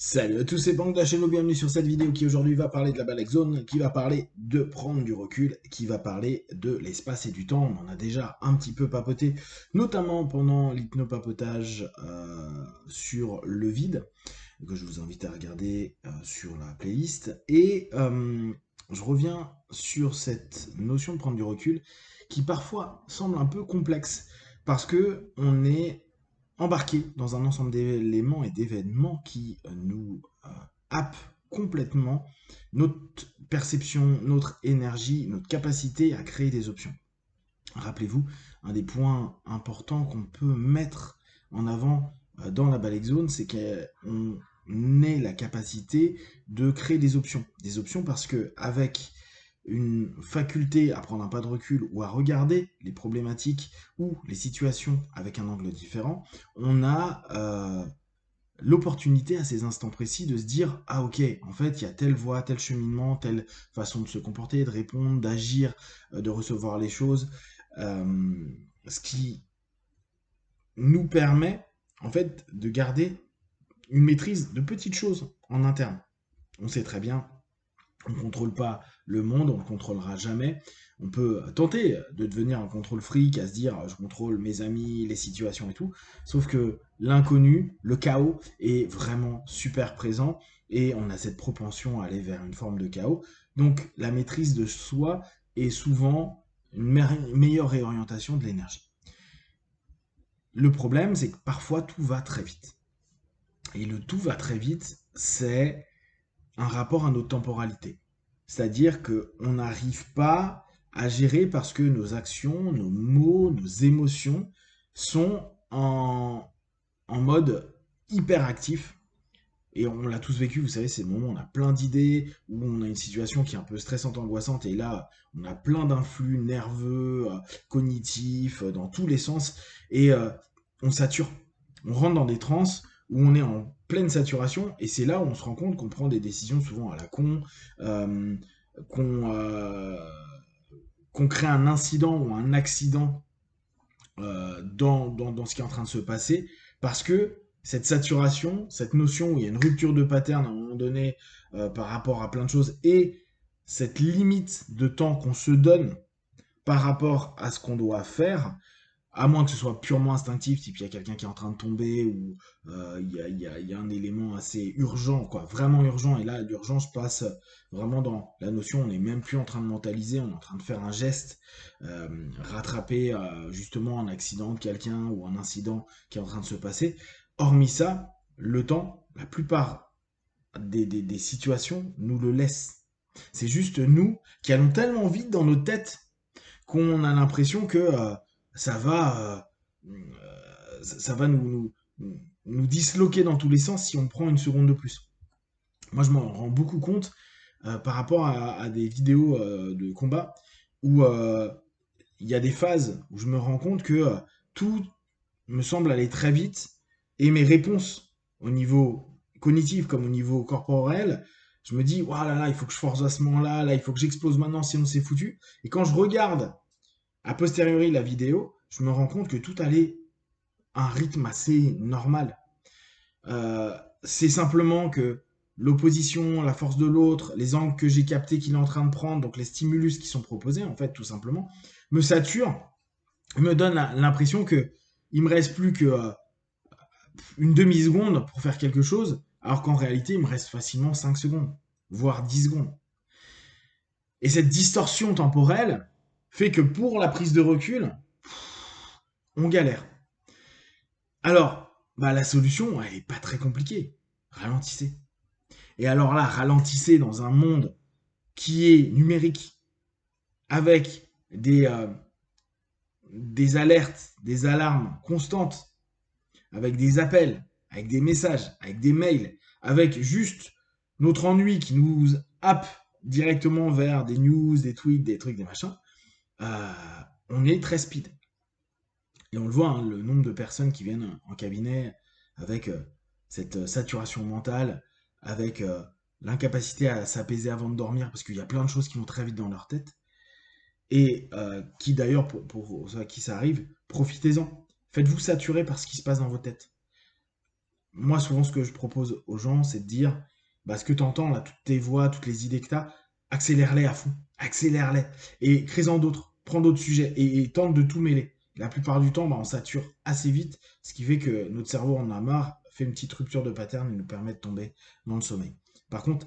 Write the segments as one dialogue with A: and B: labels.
A: Salut à tous, c'est Bank de la chaîne, bienvenue sur cette vidéo qui aujourd'hui va parler de la Black Zone, qui va parler de prendre du recul, qui va parler de l'espace et du temps. On en a déjà un petit peu papoté, notamment pendant l'hypnopapotage sur le vide, que je vous invite à regarder sur la playlist. Et je reviens sur cette notion de prendre du recul, qui parfois semble un peu complexe, parce que on est embarqué dans un ensemble d'éléments et d'événements qui nous happent complètement notre perception, notre énergie, notre capacité à créer des options. Rappelez-vous, un des points importants qu'on peut mettre en avant dans la Balek Zone, c'est qu'on ait la capacité de créer des options. Des options parce que avec une faculté à prendre un pas de recul ou à regarder les problématiques ou les situations avec un angle différent, on a l'opportunité à ces instants précis de se dire ah ok, en fait il y a telle voie, tel cheminement, telle façon de se comporter, de répondre, d'agir, de recevoir les choses, ce qui nous permet en fait de garder une maîtrise de petites choses en interne. On sait très bien, on ne contrôle pas le monde, on ne le contrôlera jamais. On peut tenter de devenir un contrôle freak, à se dire je contrôle mes amis, les situations et tout. Sauf que l'inconnu, le chaos est vraiment super présent et on a cette propension à aller vers une forme de chaos. Donc la maîtrise de soi est souvent une meilleure réorientation de l'énergie. Le problème, c'est que parfois tout va très vite. Et le tout va très vite, c'est un rapport à notre temporalité. C'est-à-dire qu'on n'arrive pas à gérer parce que nos actions, nos mots, nos émotions sont en mode hyperactif. Et on l'a tous vécu, vous savez, c'est le moment où on a plein d'idées, où on a une situation qui est un peu stressante, angoissante, et là, on a plein d'influx nerveux, cognitifs, dans tous les sens, et on sature. On rentre dans des transes où on est en pleine saturation, et c'est là où on se rend compte qu'on prend des décisions souvent à la con, euh, qu'on qu'on crée un incident ou un accident dans ce qui est en train de se passer, parce que cette saturation, cette notion où il y a une rupture de pattern à un moment donné par rapport à plein de choses, et cette limite de temps qu'on se donne par rapport à ce qu'on doit faire, à moins que ce soit purement instinctif, si il y a quelqu'un qui est en train de tomber ou il y a un élément assez urgent, quoi, vraiment urgent, et là l'urgence passe vraiment dans la notion, on n'est même plus en train de mentaliser, on est en train de faire un geste, rattraper justement un accident de quelqu'un ou un incident qui est en train de se passer. Hormis ça, le temps, la plupart des situations nous le laissent. C'est juste nous qui allons tellement vite dans notre tête qu'on a l'impression que ça va, ça va nous disloquer dans tous les sens si on prend une seconde de plus. Moi, je m'en rends beaucoup compte par rapport à des vidéos de combat où il y a des phases où je me rends compte que tout me semble aller très vite et mes réponses au niveau cognitif comme au niveau corporel, je me dis, waouh là là, il faut que je force à ce moment-là, là, il faut que j'explose maintenant, sinon c'est foutu. Et quand je regarde a posteriori la vidéo, je me rends compte que tout allait à un rythme assez normal. C'est simplement que l'opposition, la force de l'autre, les angles que j'ai captés qu'il est en train de prendre, donc les stimulus qui sont proposés, en fait, tout simplement, me saturent, me donnent l'impression que il me reste plus que une demi-seconde pour faire quelque chose, alors qu'en réalité, il me reste facilement 5 secondes, voire 10 secondes. Et cette distorsion temporelle fait que pour la prise de recul, on galère. Alors, bah, la solution, elle n'est pas très compliquée. Ralentissez. Et alors là, ralentissez dans un monde qui est numérique, avec des alertes, des alarmes constantes, avec des appels, avec des messages, avec des mails, avec juste notre ennui qui nous happe directement vers des news, des tweets, des trucs, des machins, euh, on est très speed. Et on le voit, hein, le nombre de personnes qui viennent en cabinet avec cette saturation mentale, avec l'incapacité à s'apaiser avant de dormir, parce qu'il y a plein de choses qui vont très vite dans leur tête, et qui d'ailleurs, pour ceux à qui ça arrive, profitez-en. Faites-vous saturer par ce qui se passe dans vos têtes. moi, souvent, ce que je propose aux gens, c'est de dire, bah, ce que tu entends, là, toutes tes voix, toutes les idées que tu as, accélère-les à fond, accélère-les, et crée-en d'autres, prends d'autres sujets, et tente de tout mêler. La plupart du temps, bah, on sature assez vite, ce qui fait que notre cerveau en a marre, fait une petite rupture de pattern et nous permet de tomber dans le sommeil. Par contre,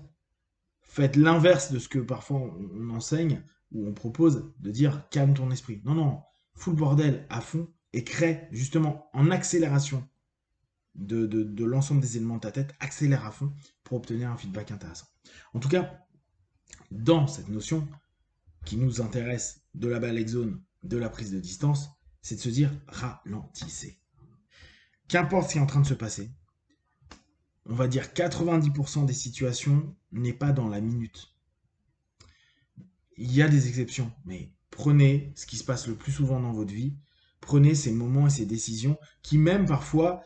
A: faites l'inverse de ce que parfois on enseigne, ou on propose, de dire calme ton esprit. Non, non, fous le bordel à fond, et crée justement en accélération de l'ensemble des éléments de ta tête, accélère à fond pour obtenir un feedback intéressant. En tout cas, dans cette notion qui nous intéresse de la balanced zone, de la prise de distance, c'est de se dire ralentissez. Qu'importe ce qui est en train de se passer, on va dire 90% des situations n'est pas dans la minute. Il y a des exceptions, mais prenez ce qui se passe le plus souvent dans votre vie, prenez ces moments et ces décisions qui même parfois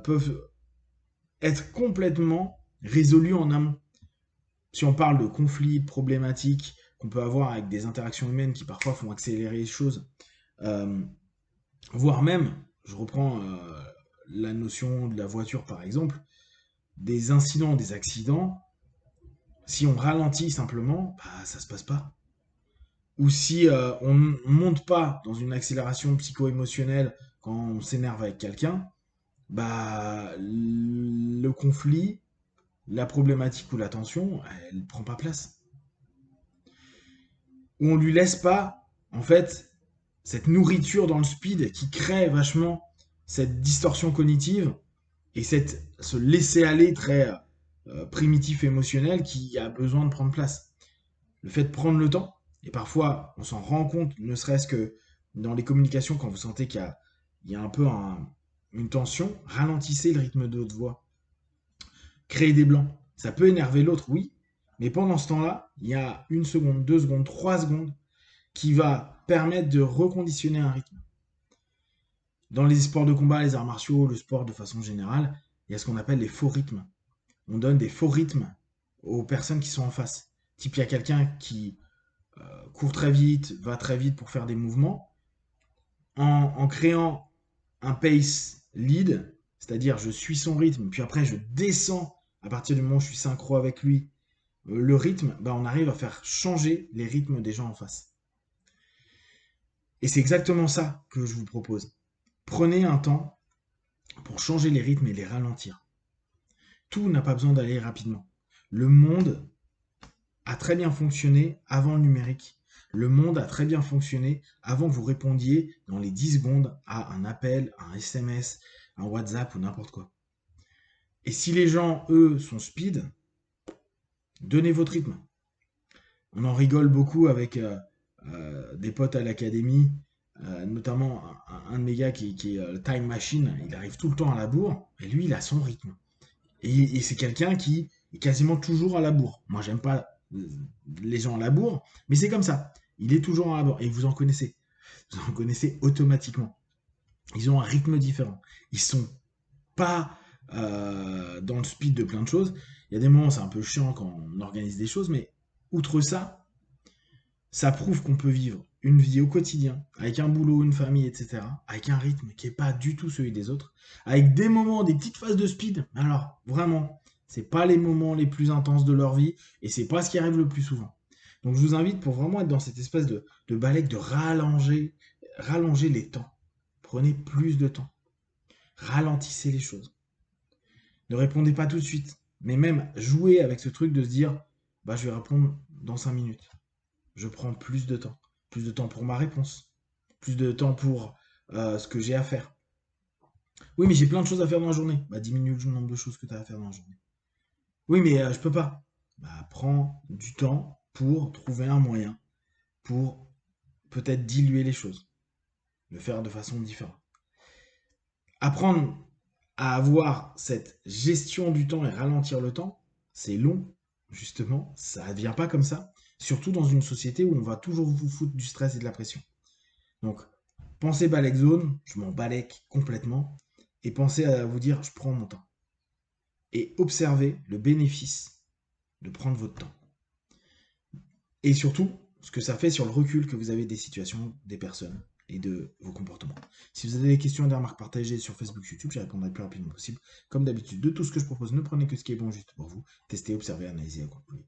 A: peuvent être complètement résolus en amont. Si on parle de conflits, de problématiques qu'on peut avoir avec des interactions humaines qui parfois font accélérer les choses, euh, voire même, je reprends la notion de la voiture par exemple, des incidents, des accidents, si on ralentit simplement, bah, ça se passe pas. Ou si on ne monte pas dans une accélération psycho-émotionnelle quand on s'énerve avec quelqu'un, bah, le conflit, la problématique ou la tension, elle ne prend pas place. Où on lui laisse pas, en fait, cette nourriture dans le speed qui crée vachement cette distorsion cognitive et ce laisser-aller très primitif émotionnel qui a besoin de prendre place. Le fait de prendre le temps, et parfois on s'en rend compte, ne serait-ce que dans les communications, quand vous sentez qu'il y a un peu une tension, ralentissez le rythme de votre voix. Créez des blancs. Ça peut énerver l'autre, oui, mais pendant ce temps-là, il y a 1 seconde, 2 secondes, 3 secondes qui va permettre de reconditionner un rythme. Dans les sports de combat, les arts martiaux, le sport de façon générale, il y a ce qu'on appelle les faux rythmes. On donne des faux rythmes aux personnes qui sont en face. Type, il y a quelqu'un qui court très vite, va très vite pour faire des mouvements. En créant un pace lead, c'est-à-dire je suis son rythme, puis après je descends à partir du moment où je suis synchro avec lui, le rythme, bah on arrive à faire changer les rythmes des gens en face. Et c'est exactement ça que je vous propose. Prenez un temps pour changer les rythmes et les ralentir. Tout n'a pas besoin d'aller rapidement. Le monde a très bien fonctionné avant le numérique. Le monde a très bien fonctionné avant que vous répondiez dans les 10 secondes à un appel, un SMS, un WhatsApp ou n'importe quoi. Et si les gens, eux, sont speed, donnez votre rythme. On en rigole beaucoup avec des potes à l'académie, notamment un de mes gars qui est Time Machine, il arrive tout le temps à la bourre, et lui, il a son rythme. Et c'est quelqu'un qui est quasiment toujours à la bourre. Moi, j'aime pas les gens à la bourre, mais c'est comme ça. Il est toujours à la bourre. Et vous en connaissez. Vous en connaissez automatiquement. Ils ont un rythme différent. Ils sont pas dans le speed de plein de choses. Il y a des moments, c'est un peu chiant quand on organise des choses, mais outre ça, ça prouve qu'on peut vivre une vie au quotidien, avec un boulot, une famille, etc., avec un rythme qui n'est pas du tout celui des autres, avec des moments, des petites phases de speed. Alors, vraiment, c'est pas les moments les plus intenses de leur vie, et c'est pas ce qui arrive le plus souvent. Donc, je vous invite pour vraiment être dans cette espèce de balai, de rallonger les temps. Prenez plus de temps. Ralentissez les choses. Ne répondez pas tout de suite, mais même jouez avec ce truc de se dire, bah, je vais répondre dans 5 minutes. Je prends plus de temps. Plus de temps pour ma réponse. Plus de temps pour ce que j'ai à faire. Oui, mais j'ai plein de choses à faire dans la journée. Bah, diminue le nombre de choses que tu as à faire dans la journée. Oui, mais je peux pas. Bah, prends du temps pour trouver un moyen pour peut-être diluer les choses. Le faire de façon différente. Apprendre à avoir cette gestion du temps et ralentir le temps, c'est long, justement. Ça ne vient pas comme ça. Surtout dans une société où on va toujours vous foutre du stress et de la pression. Donc, pensez balèque zone, je m'en balèque complètement, et pensez à vous dire, je prends mon temps. Et observez le bénéfice de prendre votre temps. Et surtout, ce que ça fait sur le recul que vous avez des situations, des personnes, et de vos comportements. Si vous avez des questions et des remarques partagées sur Facebook, YouTube, j'y répondrai le plus rapidement possible. Comme d'habitude, de tout ce que je propose, ne prenez que ce qui est bon juste pour vous. Testez, observez, analysez, concluez.